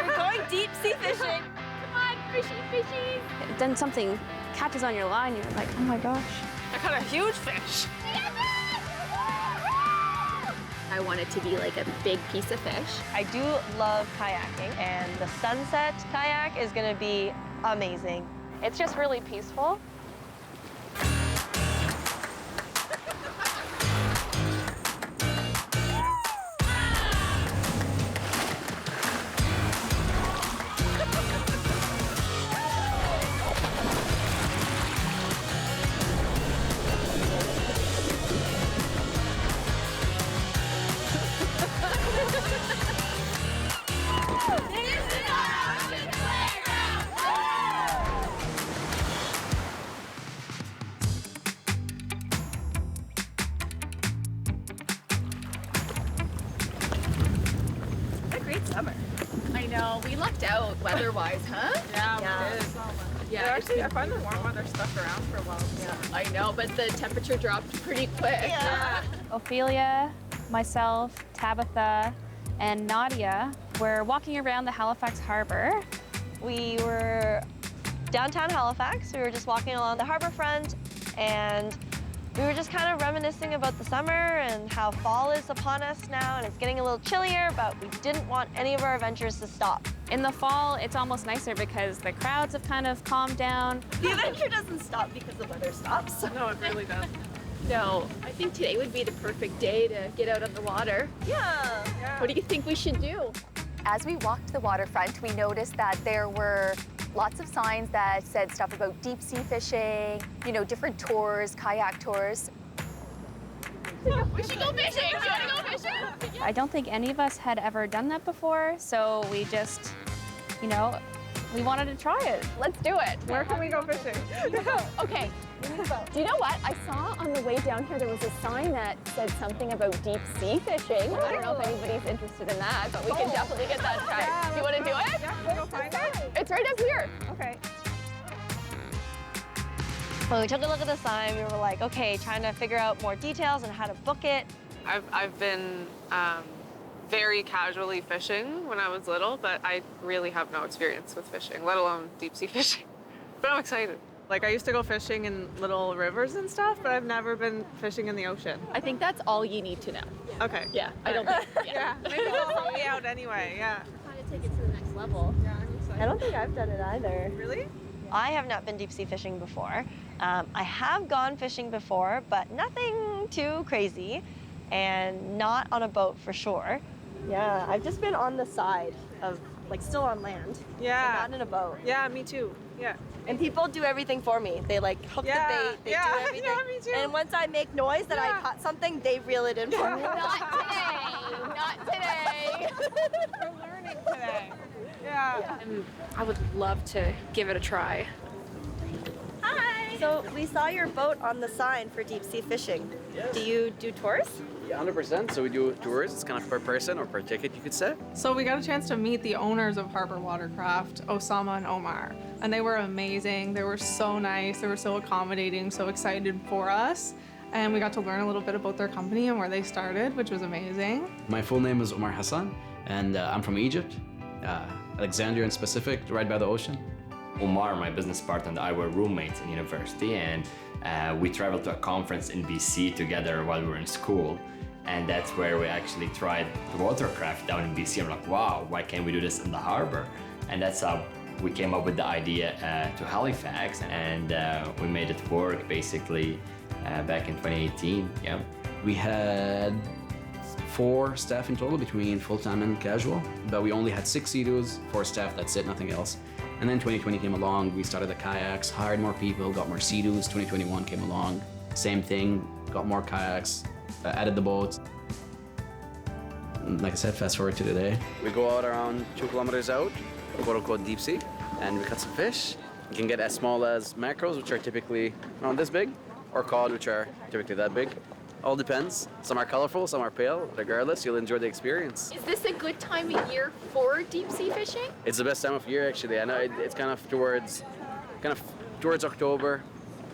We're going deep sea fishing. Come on, fishy, fishies. Then something catches on your line, you're like, oh my gosh. I caught a huge fish. I want it to be like a big piece of fish. I do love kayaking, and the sunset kayak is gonna be amazing. It's just really peaceful. Summer. I know, we lucked out weather-wise, huh? Yeah, Yeah. we did. Yeah, Actually, I find the warm weather stuck around for a while. yeah, I know, but the temperature dropped pretty quick. Yeah. Ophelia, myself, Tabitha, and Nadia were walking around the Halifax Harbour. We were downtown Halifax. We were just walking along the harbor front, and we were just kind of reminiscing about the summer and how fall is upon us now, and it's getting a little chillier, but we didn't want any of our adventures to stop. In the fall, it's almost nicer because the crowds have kind of calmed down. The adventure doesn't stop because the weather stops. No, it really does. No, I think today would be the perfect day to get out on the water. Yeah. What do you think we should do? As we walked the waterfront, we noticed that there were lots of signs that said stuff about deep sea fishing, you know, different tours, kayak tours. We should go fishing! Do you want to go fishing? I don't think any of us had ever done that before, so we just, you know, we wanted to try it. Let's do it. Where can we go fishing? Okay. Do you know what? I saw on the way down here there was a sign that said something about deep sea fishing. I don't know if anybody's interested in that, but we can definitely get that tried. Do you want to do it? Yeah, can we go find it? It's right up here. Okay. When we took a look at the sign, we were like, okay, trying to figure out more details and how to book it. I've been very casually fishing when I was little, but I really have no experience with fishing, let alone deep sea fishing. But I'm excited. Like, I used to go fishing in little rivers and stuff, but I've never been fishing in the ocean. I think that's all you need to know. Okay. Yeah, I don't think. Yeah, maybe they'll help me out anyway, yeah. Kind of take it to the next level. Yeah, I'm excited. I don't think I've done it either. Really? I have not been deep sea fishing before. I have gone fishing before, but nothing too crazy, and not on a boat for sure. Yeah, I've just been on the side of, like, still on land. Yeah. Not in a boat. Yeah, me too. Yeah. And people do everything for me. They, like, hook Yeah, the bait, they yeah, do everything. yeah, me too. And once I make noise that I Yeah. caught something, they reel it in for me. Not today. Not today. We're learning today. Yeah. And I would love to give it a try. Hi! So we saw your boat on the sign for deep sea fishing. Yes. Do you do tours? Yeah, 100%. So we do tours. It's kind of per person or per ticket, you could say. So we got a chance to meet the owners of Harbour Watercraft, Osama and Omar. And they were amazing. They were so nice. They were so accommodating, so excited for us. And we got to learn a little bit about their company and where they started, which was amazing. My full name is Omar Hassan, and I'm from Egypt, Alexandria in specific, right by the ocean. Omar, my business partner, and I were roommates in university, and we traveled to a conference in BC together while we were in school. And that's where we actually tried the watercraft down in BC. I'm like, wow, why can't we do this in the harbor? And that's how we came up with the idea to Halifax, and we made it work basically back in 2018. Yeah. We had 4 staff in total between full-time and casual, but we only had 6 Sea-Doos, 4 staff, that's it, nothing else. And then 2020 came along, we started the kayaks, hired more people, got more Sea-Doos. 2021 came along, same thing, got more kayaks, added the boats. And like I said, fast forward to today. We go out around 2 kilometers out, quote unquote deep sea, and we cut some fish. You can get as small as mackerels, which are typically around this big, or cod, which are typically that big. All depends. Some are colorful, some are pale. Regardless, you'll enjoy the experience. Is this a good time of year for deep sea fishing? It's the best time of year, actually. I know it's kind of towards October.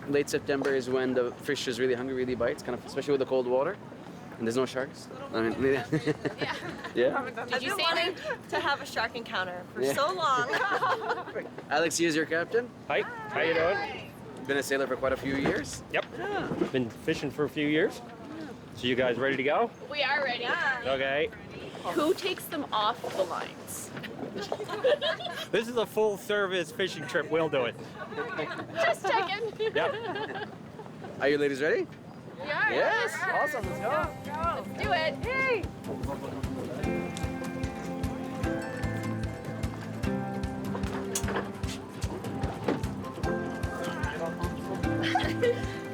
Late September is when the fish is really hungry, really bites, kind of, especially with the cold water. And there's no sharks? I mean, yeah. Yeah? I've been wanting to have a shark encounter for Yeah. so long. Alex, he is your captain? Hi, how you doing? Been a sailor for quite a few years? Yep. Been fishing for a few years. So you guys ready to go? We are ready. Okay. Who takes them off the lines? This is a full service fishing trip. We'll do it. Just checking. Yep. Are you ladies ready? We are. Yes. Awesome. Let's go. Let's do it. Yay.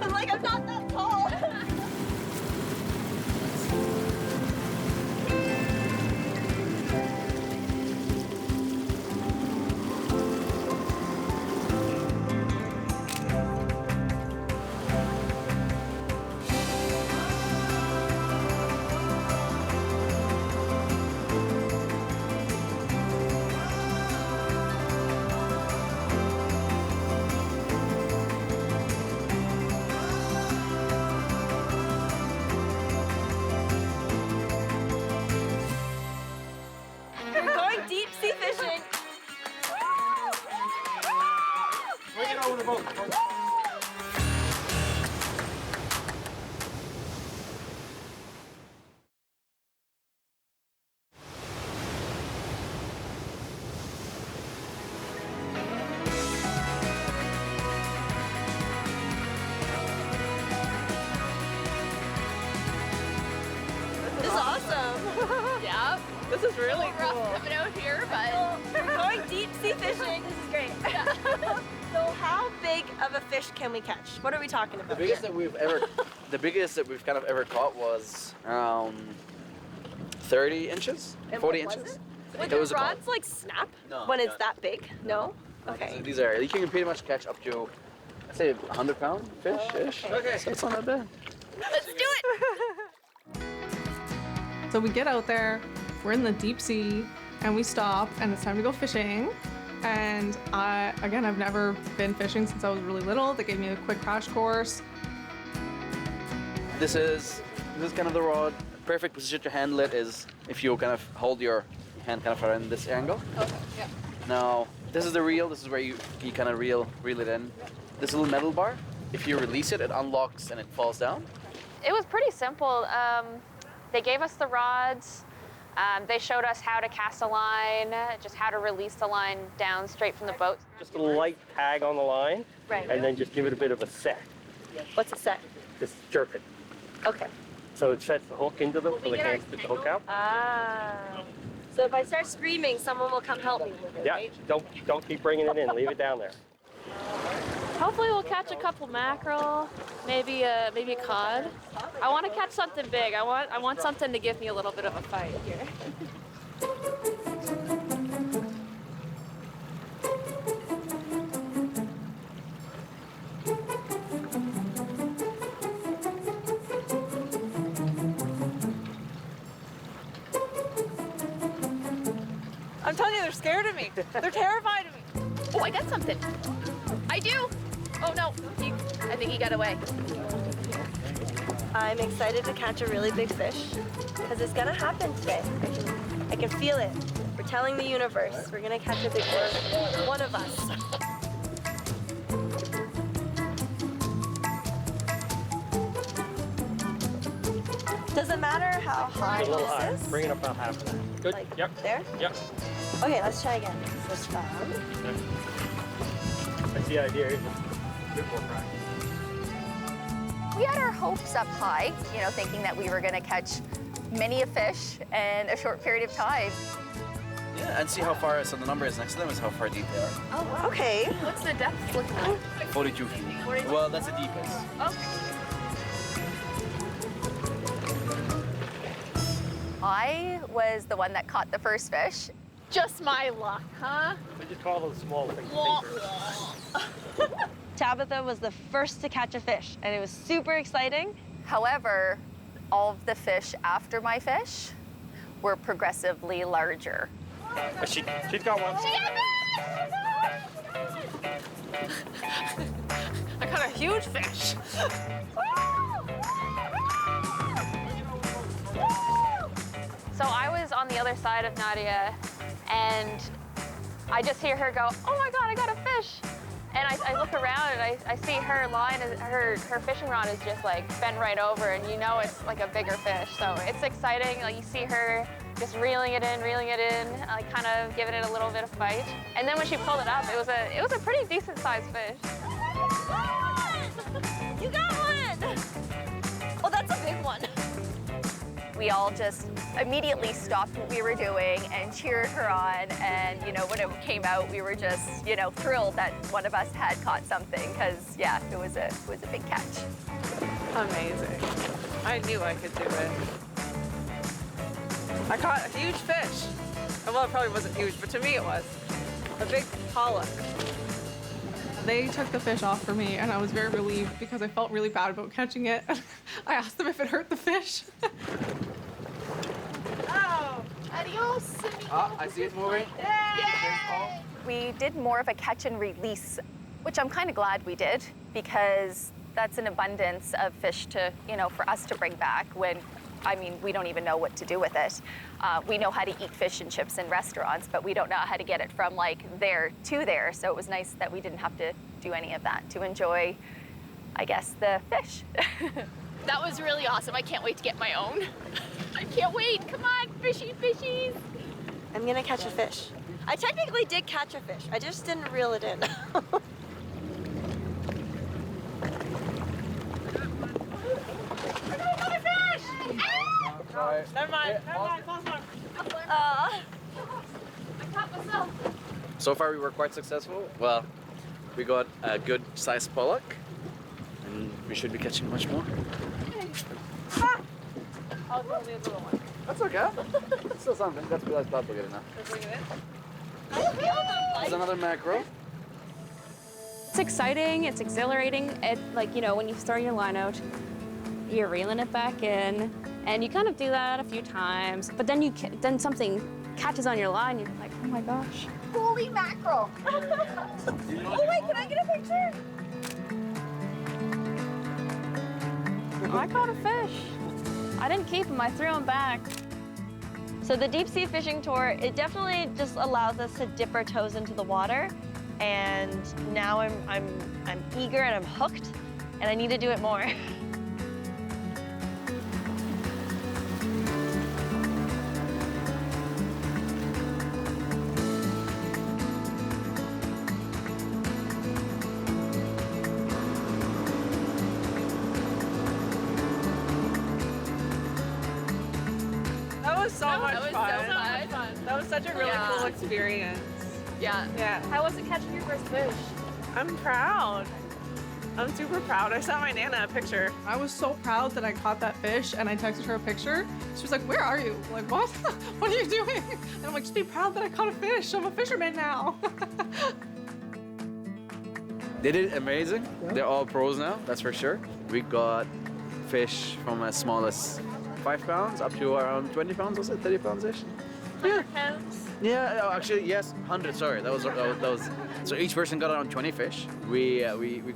I'm like, I'm not that tall. We're going deep sea fishing. Bring it over the boat. This is awesome. Yep. This is really Rough cool. coming out here, but We're going deep sea fishing. This is great. So how big of a fish can we catch? What are we talking The about? biggest that we've kind of ever caught was around 30 inches, And 40 what was inches. Would It was the a rods like snap No, when it's no. that big? No? Okay. These are, you can pretty much catch up to, I'd say, 100-pound fish-ish. Okay. So it's not that bad. Let's do it. So we get out there, we're in the deep sea, and we stop, and it's time to go fishing. And I've never been fishing since I was really little. They gave me a quick crash course. This is kind of the rod. Perfect position to handle it is if you kind of hold your hand kind of around this angle. okay. Yeah. Now, this is the reel. This is where you kind of reel it in. This little metal bar, if you release it, it unlocks and it falls down. It was pretty simple. They gave us the rods. They showed us how to cast a line, just how to release the line down straight from the boat. Just a light tag on the line. Right. And then just give it a bit of a set. What's it set? Just jerk it. Okay. So it sets the hook into them so they can't spit the hook out. Ah. So if I start screaming, someone will come help me with it, Yeah, right? don't keep bringing it in. Leave it down there. Hopefully we'll catch a couple mackerel, maybe a cod. I want to catch something big. I want something to give me a little bit of a fight here. I'm telling you, they're scared of me. They're terrified of me. Oh, I got something. I do. Oh no, I think he got away. I'm excited to catch a really big fish because it's gonna happen today. I can feel it. We're telling the universe we're gonna catch a big one. One of us. Does it matter how high A little higher. this is? Bring it up about half of that. Good. Like Yep. there? Yep. Okay, let's try again. This is fun. That's the idea. Isn't it? Bit more practice. We had our hopes up high, you know, thinking that we were going to catch many a fish in a short period of time. Yeah, and see how far. So the number is next to them is how far deep they are. Oh, okay. What's the depth look like? 42 feet. Well, that's the deepest. I was the one that caught the first fish. Just my luck, huh? We just call those small things. Tabitha was the first to catch a fish, and it was super exciting. However, all of the fish after my fish were progressively larger. She's got one. I caught a huge fish. So I was on the other side of Nadia, and I just hear her go, "Oh my God, I got a fish!" And I look around and I see her line, her fishing rod is just like bent right over, and you know it's like a bigger fish. So it's exciting. Like you see her just reeling it in, like kind of giving it a little bit of fight. And then when she pulled it up, it was a pretty decent sized fish. You got one! Oh, that's a big one. We all just immediately stopped what we were doing and cheered her on. And, you know, when it came out, we were just, you know, thrilled that one of us had caught something because, yeah, it was a big catch. Amazing. I knew I could do it. I caught a huge fish. Well, it probably wasn't huge, but to me it was. A big pollock. They took the fish off for me, and I was very relieved because I felt really bad about catching it. I asked them if it hurt the fish. Oh, adios. I see it moving. Yay! We did more of a catch and release, which I'm kind of glad we did because that's an abundance of fish to, you know, for us to bring back when, I mean, we don't even know what to do with it. We know how to eat fish and chips in restaurants, but we don't know how to get it from like there to there. So it was nice that we didn't have to do any of that to enjoy, I guess, the fish. That was really awesome. I can't wait to get my own. I can't wait. Come on, fishy fishies. I'm gonna catch a fish. I technically did catch a fish. I just didn't reel it in. Sorry. Never mind. Close one. I caught myself. So far, we were quite successful. Well, we got a good sized pollock, and we should be catching much more. Oh, it's only a little one. That's okay. It's still something. That's what I thought we're getting now. Let's bring it in. There's another mackerel. It's exciting, it's exhilarating. It, like, you know, when you throw your line out, you're reeling it back in, and you kind of do that a few times, but then then something catches on your line, you're like, oh my gosh. Holy mackerel. Oh wait, can I get a picture? I caught a fish. I didn't keep him, I threw him back. So the deep sea fishing tour, it definitely just allows us to dip our toes into the water. And now I'm eager and I'm hooked, and I need to do it more. That was so much fun. fun. That was such a really cool experience. Yeah. Yeah. How was it catching your first fish? I'm proud. I'm super proud. I sent my Nana a picture. I was so proud that I caught that fish, and I texted her a picture. She was like, "Where are you?" I'm like, what? What are you doing? And I'm like, just be proud that I caught a fish. I'm a fisherman now. They did amazing. Yeah. They're all pros now, that's for sure. We got fish from as small as 5 pounds up to around 20 pounds, was it? 30 pounds-ish? Yeah. Pounds? Yeah, oh, actually, yes, 100, sorry. That was, so each person got around 20 fish. We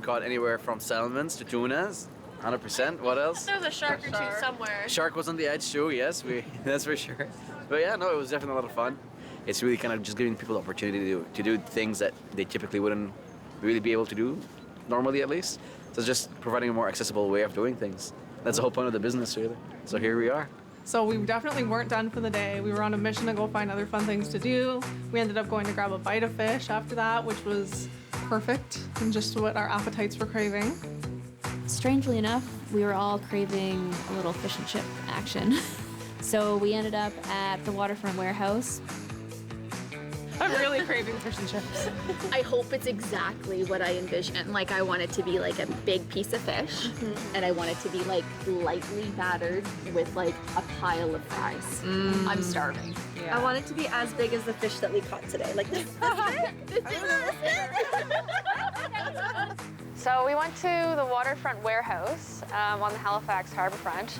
caught anywhere from salmons to tunas, 100%. What else? There was a shark or two somewhere. Shark was on the edge too, yes, that's for sure. But yeah, no, it was definitely a lot of fun. It's really kind of just giving people the opportunity to do things that they typically wouldn't really be able to do, normally at least. So it's just providing a more accessible way of doing things. That's the whole point of the business, really. So here we are. So we definitely weren't done for the day. We were on a mission to go find other fun things to do. We ended up going to grab a bite of fish after that, which was perfect and just what our appetites were craving. Strangely enough, we were all craving a little fish and chip action. So we ended up at the waterfront warehouse. I'm really craving fish and chips. I hope it's exactly what I envision. Like, I want it to be like a big piece of fish, and I want it to be like lightly battered with like a pile of fries. I'm starving. Yeah. I want it to be as big as the fish that we caught today. Like this. So we went to the waterfront warehouse on the Halifax Harbour front,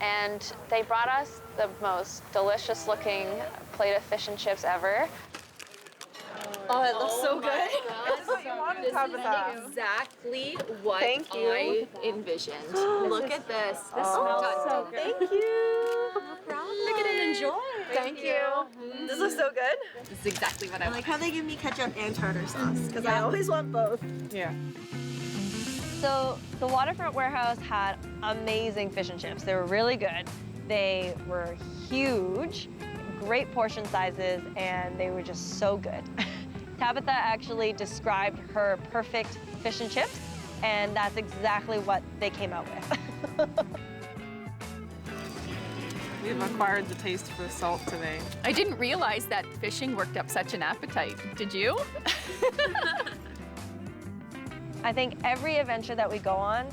and they brought us the most delicious looking plate of fish and chips ever. Oh, it looks so good. This is exactly what Thank you. I envisioned. Look at this. This smells so good. Thank you. Look at it, enjoy. Thank you. This is so good. This is exactly what I I want. like how they give me ketchup and tartar sauce because I always want both. Yeah. So the Waterfront Warehouse had amazing fish and chips. They were really good. They were huge, great portion sizes, and they were just so good. Tabitha actually described her perfect fish and chips, and that's exactly what they came out with. We've acquired the taste for salt today. I didn't realize that fishing worked up such an appetite. Did you? I think every adventure that we go on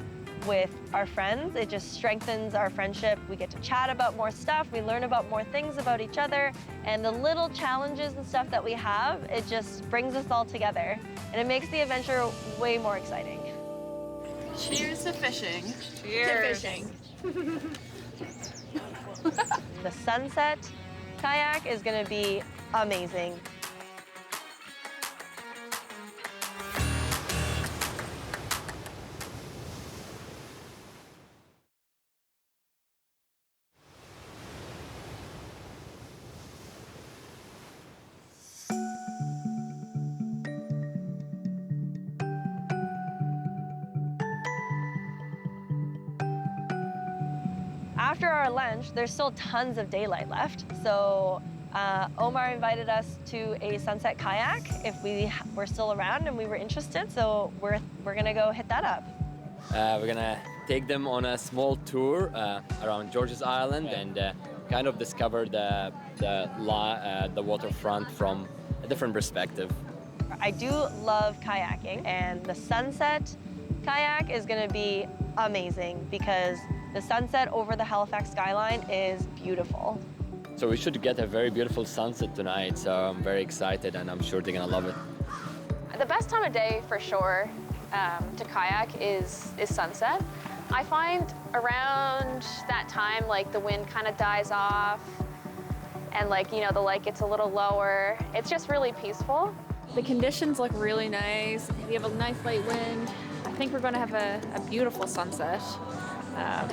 with our friends, it just strengthens our friendship. We get to chat about more stuff, we learn about more things about each other, and the little challenges and stuff that we have, it just brings us all together. And it makes the adventure way more exciting. Cheers to fishing. Cheers. To fishing. The sunset kayak is gonna be amazing. After our lunch, there's still tons of daylight left. So Omar invited us to a sunset kayak if we were still around and we were interested. So we're gonna go hit that up. We're gonna take them on a small tour around George's Island and kind of discover the waterfront from a different perspective. I do love kayaking, and the sunset kayak is gonna be amazing because the sunset over the Halifax skyline is beautiful. So we should get a very beautiful sunset tonight, so I'm very excited and I'm sure they're gonna love it. The best time of day for sure to kayak is sunset. I find around that time, like the wind kind of dies off and the light gets a little lower. It's just really peaceful. The conditions look really nice. We have a nice light wind. I think we're going to have a beautiful sunset. Yeah,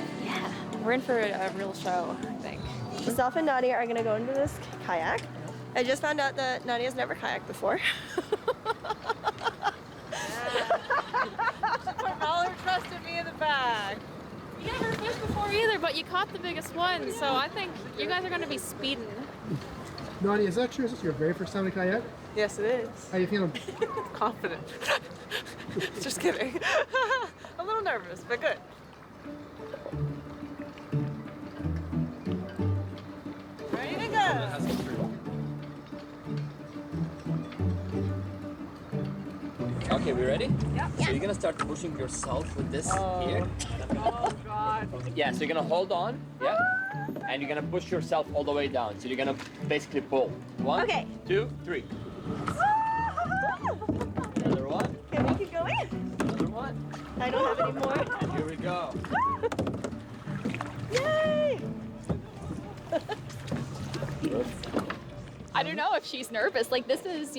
we're in for a real show, I think. Myself and Nadia are gonna go into this kayak. I just found out that Nadia's never kayaked before. Put all her trust in me in the bag. You never fished before either, but you caught the biggest one, so I think you guys are going to be speeding. Nadia, is that true? Is this your very first time to kayak? Yes, it is. How you feeling? Confident. Just kidding. A little nervous, but good. Ready to go. Okay, we ready? Yeah. So you're gonna start pushing yourself with this here. Oh, God. Yeah, so you're gonna hold on, yeah? And you're gonna push yourself all the way down. So you're gonna basically pull. 1, Okay. 2, 3. Another one, Can we keep going? another one. I don't have any more. And here we go. Yay! I don't know if she's nervous. Like this is,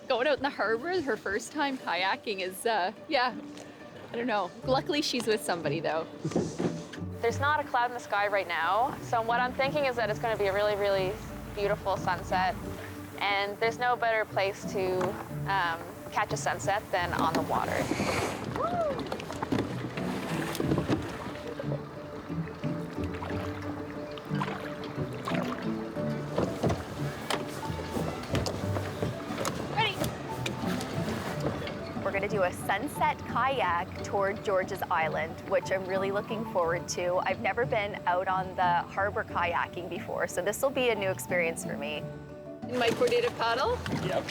going out in the harbor, her first time kayaking is, yeah, I don't know. Luckily she's with somebody though. There's not a cloud in the sky right now. So what I'm thinking is that it's going to be a really, really beautiful sunset. And there's no better place to catch a sunset than on the water. We're going to do a sunset kayak toward George's Island, which I'm really looking forward to. I've never been out on the harbor kayaking before, so this will be a new experience for me. In my coordinated paddle? Yep.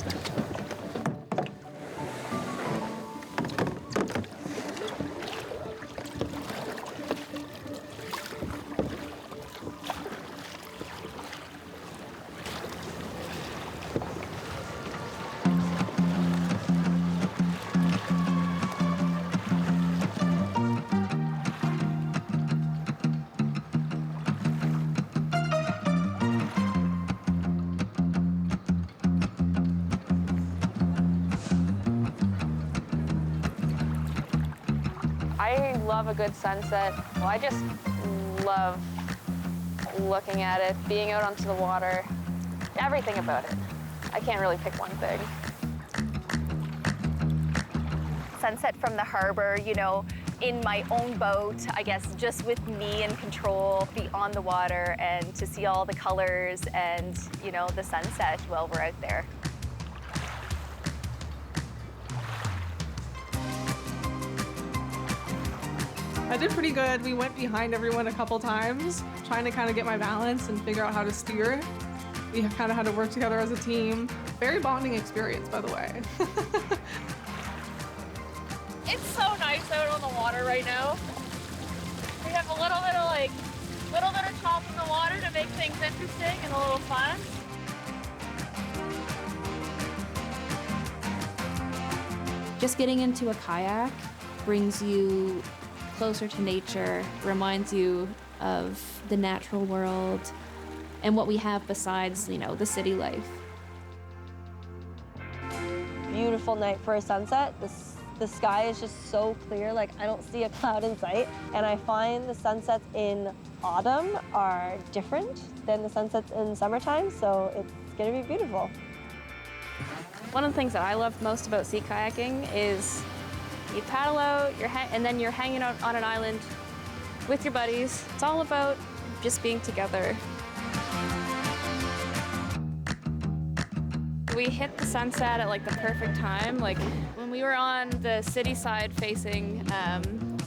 love a good sunset. Well, I just love looking at it, being out onto the water, everything about it. I can't really pick one thing. Sunset from the harbor, you know, in my own boat, I guess, just with me in control, be on the water and to see all the colors and, you know, the sunset while we're out there. I did pretty good. We went behind everyone a couple times, trying to kind of get my balance and figure out how to steer. We kind of had to work together as a team. Very bonding experience, by the way. It's so nice out on the water right now. We have a little bit of chop in the water to make things interesting and a little fun. Just getting into a kayak brings you closer to nature, reminds you of the natural world and what we have besides, you know, the city life. Beautiful night for a sunset. The sky is just so clear, like I don't see a cloud in sight. And I find the sunsets in autumn are different than the sunsets in summertime, so it's gonna be beautiful. One of the things that I love most about sea kayaking is you paddle out, and then you're hanging out on an island with your buddies. It's all about just being together. We hit the sunset at like the perfect time. Like when we were on the city side facing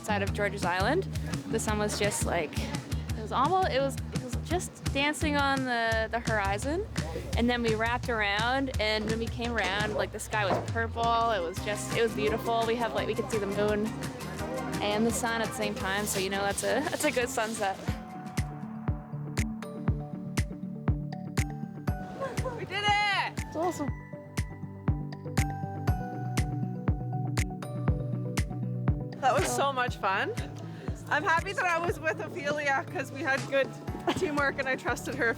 side of George's Island, the sun was just like, it was just dancing on the horizon. And then we wrapped around, and when we came around, like the sky was purple. It was beautiful. We could see the moon and the sun at the same time. So you know that's a good sunset. We did it! It's awesome. That was so much fun. I'm happy that I was with Ophelia because we had good teamwork and I trusted her.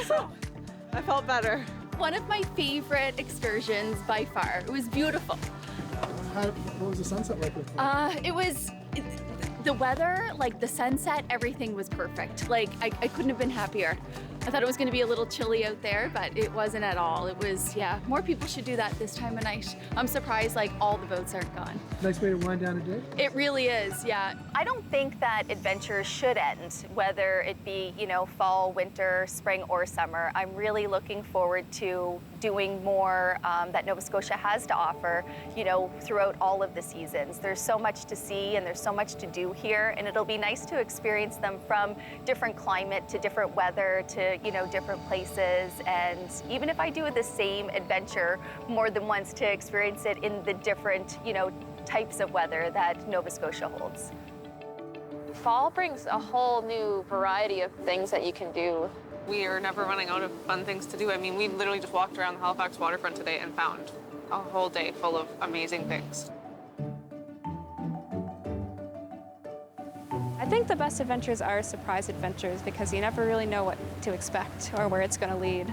So I felt better. One of my favorite excursions by far. It was beautiful. What was the sunset like with you? The weather, like the sunset, everything was perfect. Like I couldn't have been happier. I thought it was going to be a little chilly out there, but it wasn't at all. It was, yeah, more people should do that this time of night. I'm surprised like all the boats aren't gone. Nice way to wind down a day? It really is, yeah. I don't think that adventures should end, whether it be, you know, fall, winter, spring, or summer. I'm really looking forward to doing more that Nova Scotia has to offer, you know, throughout all of the seasons. There's so much to see and there's so much to do here, and it'll be nice to experience them from different climate to different weather to, you know, different places. And even if I do the same adventure more than once, to experience it in the different, you know, types of weather that Nova Scotia holds. Fall brings a whole new variety of things that you can do. We are never running out of fun things to do. I mean, we literally just walked around the Halifax waterfront today and found a whole day full of amazing things. I think the best adventures are surprise adventures because you never really know what to expect or where it's going to lead.